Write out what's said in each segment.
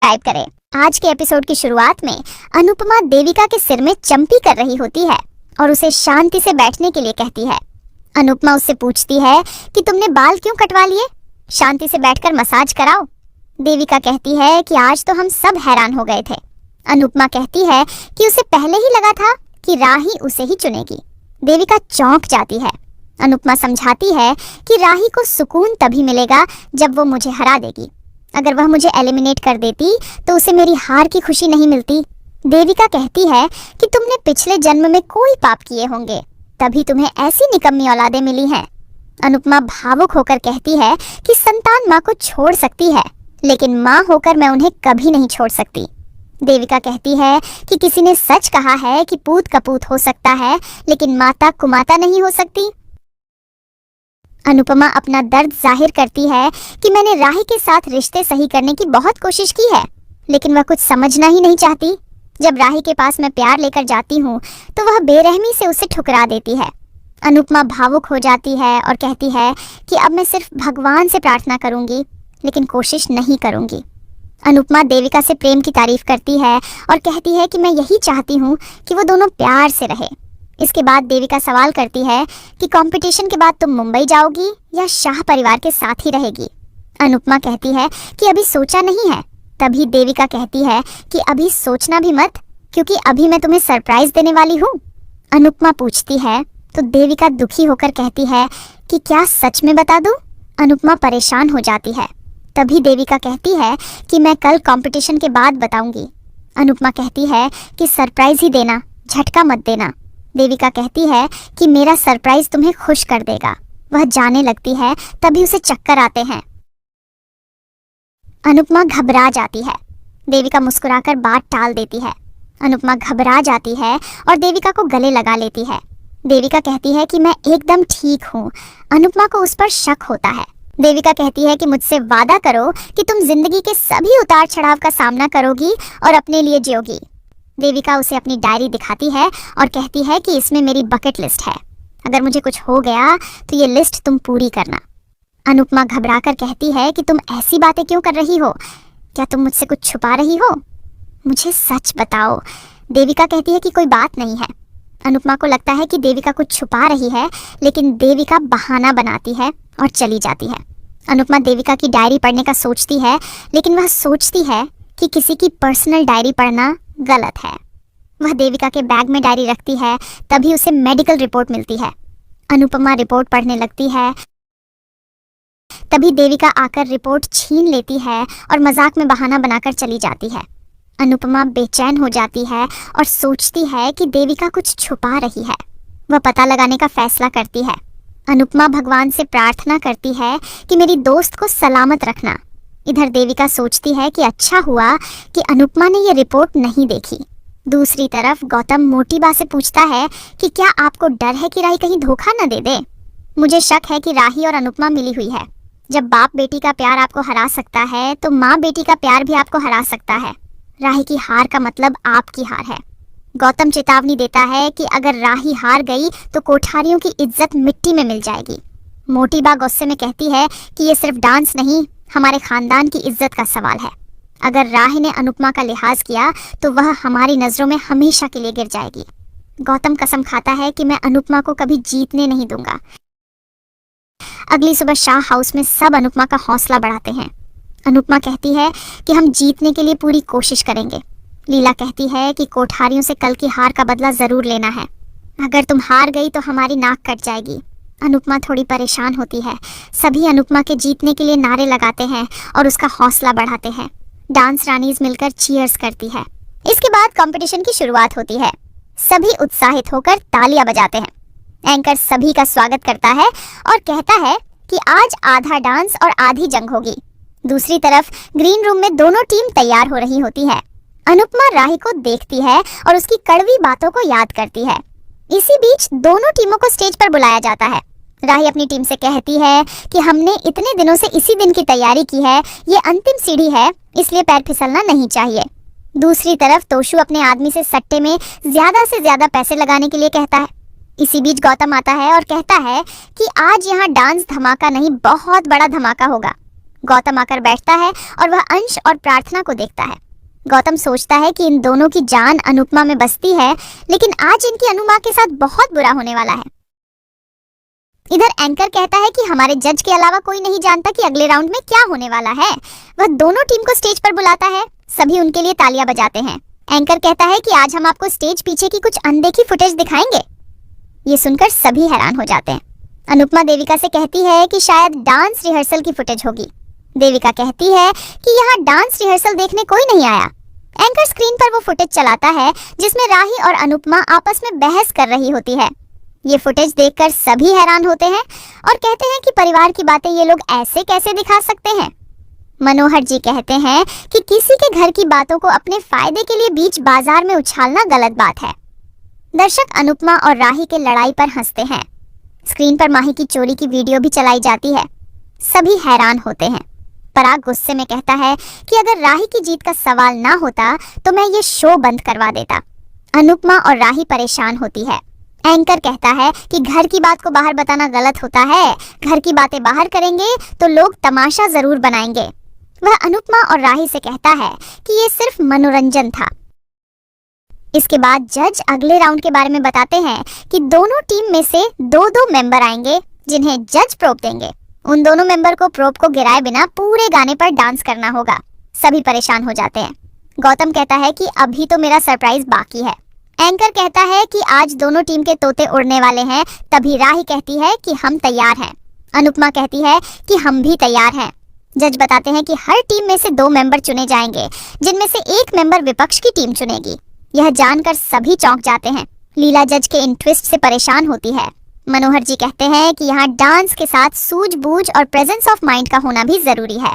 Subscribe करें। आज के एपिसोड की शुरुआत में अनुपमा देविका के सिर में चंपी कर रही होती है और उसे शांति से बैठने के लिए कहती है। अनुपमा उससे पूछती है कि तुमने बाल क्यों कटवा लिए, शांति से बैठकर मसाज कराओ। देविका कहती है कि आज तो हम सब हैरान हो गए थे। अनुपमा कहती है कि उसे पहले ही लगा था कि राही उसे ही चुनेगी। देविका चौंक जाती है। अनुपमा समझाती है कि राही को सुकून तभी मिलेगा जब वो मुझे हरा देगी। अगर वह मुझे एलिमिनेट कर देती तो उसे मेरी हार की खुशी नहीं मिलती। देविका कहती है कि तुमने पिछले जन्म में कोई पाप किए होंगे, तभी तुम्हें ऐसी निकम्मी औलादें मिली हैं। अनुपमा भावुक होकर कहती है कि संतान माँ को छोड़ सकती है, लेकिन माँ होकर मैं उन्हें कभी नहीं छोड़ सकती। देविका कहती है कि किसी ने सच कहा है कि पूत कपूत हो सकता है, लेकिन माता कुमाता नहीं हो सकती। अनुपमा अपना दर्द जाहिर करती है कि मैंने राही के साथ रिश्ते सही करने की बहुत कोशिश की है, लेकिन वह कुछ समझना ही नहीं चाहती। जब राही के पास मैं प्यार लेकर जाती हूँ तो वह बेरहमी से उसे ठुकरा देती है। अनुपमा भावुक हो जाती है और कहती है कि अब मैं सिर्फ भगवान से प्रार्थना करूंगी, लेकिन कोशिश नहीं करूंगी। अनुपमा देविका से प्रेम की तारीफ करती है और कहती है कि मैं यही चाहती हूँ कि वो दोनों प्यार से रहे। इसके बाद देविका सवाल करती है कि कंपटीशन के बाद तुम मुंबई जाओगी या शाह परिवार के साथ ही रहेगी। अनुपमा कहती है कि अभी सोचा नहीं है। तभी देविका कहती है कि अभी सोचना भी मत, क्योंकि अभी मैं तुम्हें सरप्राइज देने वाली हूँ। अनुपमा पूछती है तो देविका दुखी होकर कहती है कि क्या सच में बता दूं? अनुपमा परेशान हो जाती है। तभी देविका कहती है कि मैं कल कंपटीशन के बाद बताऊंगी। अनुपमा कहती है कि सरप्राइज ही देना, झटका मत देना। देविका कहती है कि मेरा सरप्राइज तुम्हें खुश कर देगा। वह जाने लगती है, तभी उसे चक्कर आते हैं। अनुपमा घबरा जाती है। देविका मुस्कुराकर बात टाल देती है। अनुपमा घबरा जाती है और देविका को गले लगा लेती है। देविका कहती है कि मैं एकदम ठीक हूँ। अनुपमा को उस पर शक होता है। देविका कहती है कि मुझसे वादा करो कि तुम जिंदगी के सभी उतार चढ़ाव का सामना करोगी और अपने लिए जियोगी। देविका उसे अपनी डायरी दिखाती है और कहती है कि इसमें मेरी बकेट लिस्ट है। अगर मुझे कुछ हो गया तो ये लिस्ट तुम पूरी करना। अनुपमा घबराकर कहती है कि तुम ऐसी बातें क्यों कर रही हो? क्या तुम मुझसे कुछ छुपा रही हो? मुझे सच बताओ। देविका कहती है कि कोई बात नहीं है। अनुपमा को लगता है कि देविका कुछ छुपा रही है, लेकिन देविका बहाना बनाती है और चली जाती है। अनुपमा देविका की डायरी पढ़ने का सोचती है, लेकिन वह सोचती है कि किसी की पर्सनल डायरी पढ़ना गलत है। वह देविका के बैग में डायरी रखती है। तभी उसे मेडिकल रिपोर्ट मिलती है। अनुपमा रिपोर्ट पढ़ने लगती है। तभी देविका आकर रिपोर्ट छीन लेती है और मजाक में बहाना बनाकर चली जाती है। अनुपमा बेचैन हो जाती है और सोचती है कि देविका कुछ छुपा रही है। वह पता लगाने का फैसला करती है। अनुपमा भगवान से प्रार्थना करती है कि मेरी दोस्त को सलामत रखना। इधर देविका सोचती है कि अच्छा हुआ कि अनुपमा ने ये रिपोर्ट नहीं देखी। दूसरी तरफ गौतम मोटी बा से पूछता है कि क्या आपको डर है कि राही कहीं धोखा न दे दे? मुझे शक है कि राही और अनुपमा मिली हुई है। जब बाप बेटी का प्यार आपको हरा सकता है तो माँ बेटी का प्यार भी आपको हरा सकता है। राही की हार का मतलब आपकी हार है। गौतम चेतावनी देता है कि अगर राही हार गई तो कोठारियों की इज्जत मिट्टी में मिल जाएगी। मोटी बा गुस्से में कहती है कि ये सिर्फ डांस नहीं, हमारे खानदान की इज्जत का सवाल है। अगर राही ने अनुपमा का लिहाज किया तो वह हमारी नजरों में हमेशा के लिए गिर जाएगी। गौतम कसम खाता है कि मैं अनुपमा को कभी जीतने नहीं दूंगा। अगली सुबह शाह हाउस में सब अनुपमा का हौसला बढ़ाते हैं। अनुपमा कहती है कि हम जीतने के लिए पूरी कोशिश करेंगे। लीला कहती है कि कोठारियों से कल की हार का बदला जरूर लेना है। अगर तुम हार गई तो हमारी नाक कट जाएगी। अनुपमा थोड़ी परेशान होती है। सभी अनुपमा के जीतने के लिए नारे लगाते हैं और उसका हौसला बढ़ाते हैं। डांस रानीज मिलकर चीयर्स करती है। इसके बाद कंपटीशन की शुरुआत होती है। सभी उत्साहित होकर तालियां बजाते हैं। एंकर सभी का स्वागत करता है और कहता है कि आज आधा डांस और आधी जंग होगी। दूसरी तरफ ग्रीन रूम में दोनों टीम तैयार हो रही होती है। अनुपमा राही को देखती है और उसकी कड़वी बातों को याद करती है। इसी बीच दोनों टीमों को स्टेज पर बुलाया जाता है। राही अपनी टीम से कहती है कि हमने इतने दिनों से इसी दिन की तैयारी की है, ये अंतिम सीढ़ी है, इसलिए पैर फिसलना नहीं चाहिए। दूसरी तरफ तोशु अपने आदमी से सट्टे में ज्यादा से ज्यादा पैसे लगाने के लिए कहता है। इसी बीच गौतम आता है और कहता है कि आज यहाँ डांस धमाका नहीं, बहुत बड़ा धमाका होगा। गौतम आकर बैठता है और वह अंश और प्रार्थना को देखता है। गौतम सोचता है कि इन दोनों की जान अनुपमा में बसती है, लेकिन आज इनकी अनुमा के साथ बहुत बुरा होने वाला है। इधर एंकर कहता है कि हमारे जज के अलावा कोई नहीं जानता कि अगले राउंड में क्या होने वाला है। वह दोनों टीम को स्टेज पर बुलाता है। सभी उनके लिए तालियां बजाते हैं। एंकर कहता है कि आज हम आपको स्टेज पीछे की कुछ अनदेखी फुटेज दिखाएंगे। ये सुनकर सभी हैरान हो जाते हैं। अनुपमा देविका से कहती है कि शायद डांस रिहर्सल की फुटेज होगी। देविका कहती है कि यहाँ डांस रिहर्सल देखने कोई नहीं आया। एंकर स्क्रीन पर वो फुटेज चलाता है जिसमें राही और अनुपमा आपस में बहस कर रही होती है। ये फुटेज देखकर सभी हैरान होते हैं और कहते हैं कि परिवार की बातें ये लोग ऐसे कैसे दिखा सकते हैं। मनोहर जी कहते हैं कि किसी के घर की बातों को अपने फायदे के लिए बीच बाजार में उछालना गलत बात है। दर्शक अनुपमा और राही के लड़ाई पर हंसते हैं। स्क्रीन पर माही की चोरी की वीडियो भी चलाई जाती है। सभी हैरान होते हैं। पराग गुस्से में कहता है कि अगर राही की जीत का सवाल ना होता तो मैं ये शो बंद करवा देता। अनुपमा और राही परेशान होती है। एंकर कहता है कि घर की बात को बाहर बताना गलत होता है। घर की बातें बाहर करेंगे तो लोग तमाशा जरूर बनाएंगे। वह अनुपमा और राही से कहता है कि ये सिर्फ मनोरंजन था। इसके बाद जज अगले राउंड के बारे में बताते हैं कि दोनों टीम में से दो दो मेंबर आएंगे जिन्हें जज प्रोप देंगे। उन दोनों मेंबर को प्रोप को गिराए बिना पूरे गाने पर डांस करना होगा। सभी परेशान हो जाते हैं। गौतम कहता है कि अभी तो मेरा सरप्राइज बाकी है। एंकर कहता है कि आज दोनों टीम के तोते उड़ने वाले हैं। तभी राही कहती है कि हम तैयार हैं। अनुपमा कहती है कि हम भी तैयार हैं। जज बताते हैं कि हर टीम में से दो मेंबर चुने जाएंगे, जिनमें से एक मेंबर विपक्ष की टीम चुनेगी। यह जानकर सभी चौंक जाते हैं। लीला जज के इन ट्विस्ट से परेशान होती है। मनोहर जी कहते हैं कि यहाँ डांस के साथ सूझबूझ और प्रेजेंस ऑफ माइंड का होना भी जरूरी है।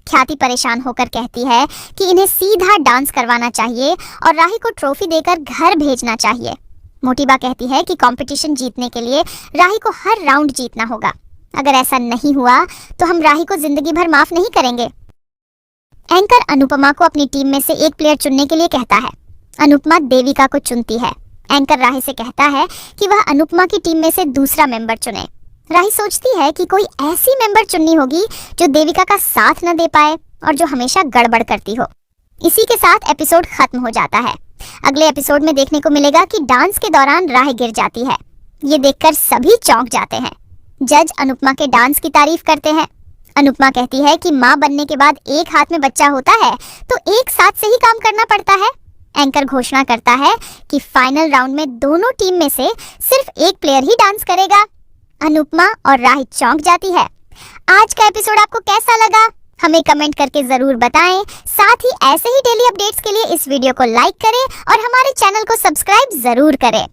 ख्याति परेशान होकर कहती है कि इन्हें सीधा डांस करवाना चाहिए और राही को ट्रॉफी देकर घर भेजना चाहिए। मोटिबा कहती है कि कंपटीशन जीतने के लिए राही को हर राउंड जीतना होगा। अगर ऐसा नहीं हुआ तो हम राही को जिंदगी भर माफ नहीं करेंगे। एंकर अनुपमा को अपनी टीम में से एक प्लेयर चुनने के लिए कहता है। अनुपमा देविका को चुनती है। एंकर राही से कहता है कि वह अनुपमा की टीम में से दूसरा मेंबर चुने। राही सोचती है कि कोई ऐसी मेंबर चुननी होगी जो देविका का साथ न दे पाए और जो हमेशा गड़बड़ करती हो। इसी के साथ एपिसोड खत्म हो जाता है। अगले एपिसोड में देखने को मिलेगा कि डांस के दौरान राही गिर जाती है। ये देखकर सभी चौंक जाते हैं। जज अनुपमा के डांस की तारीफ करते हैं। अनुपमा कहती है कि माँ बनने के बाद एक हाथ में बच्चा होता है तो एक साथ से ही काम करना पड़ता है। एंकर घोषणा करता है कि फाइनल राउंड में दोनों टीम में से सिर्फ एक प्लेयर ही डांस करेगा। अनुपमा और राही चौंक जाती है। आज का एपिसोड आपको कैसा लगा हमें कमेंट करके जरूर बताएं। साथ ही ऐसे ही डेली अपडेट्स के लिए इस वीडियो को लाइक करें और हमारे चैनल को सब्सक्राइब जरूर करें।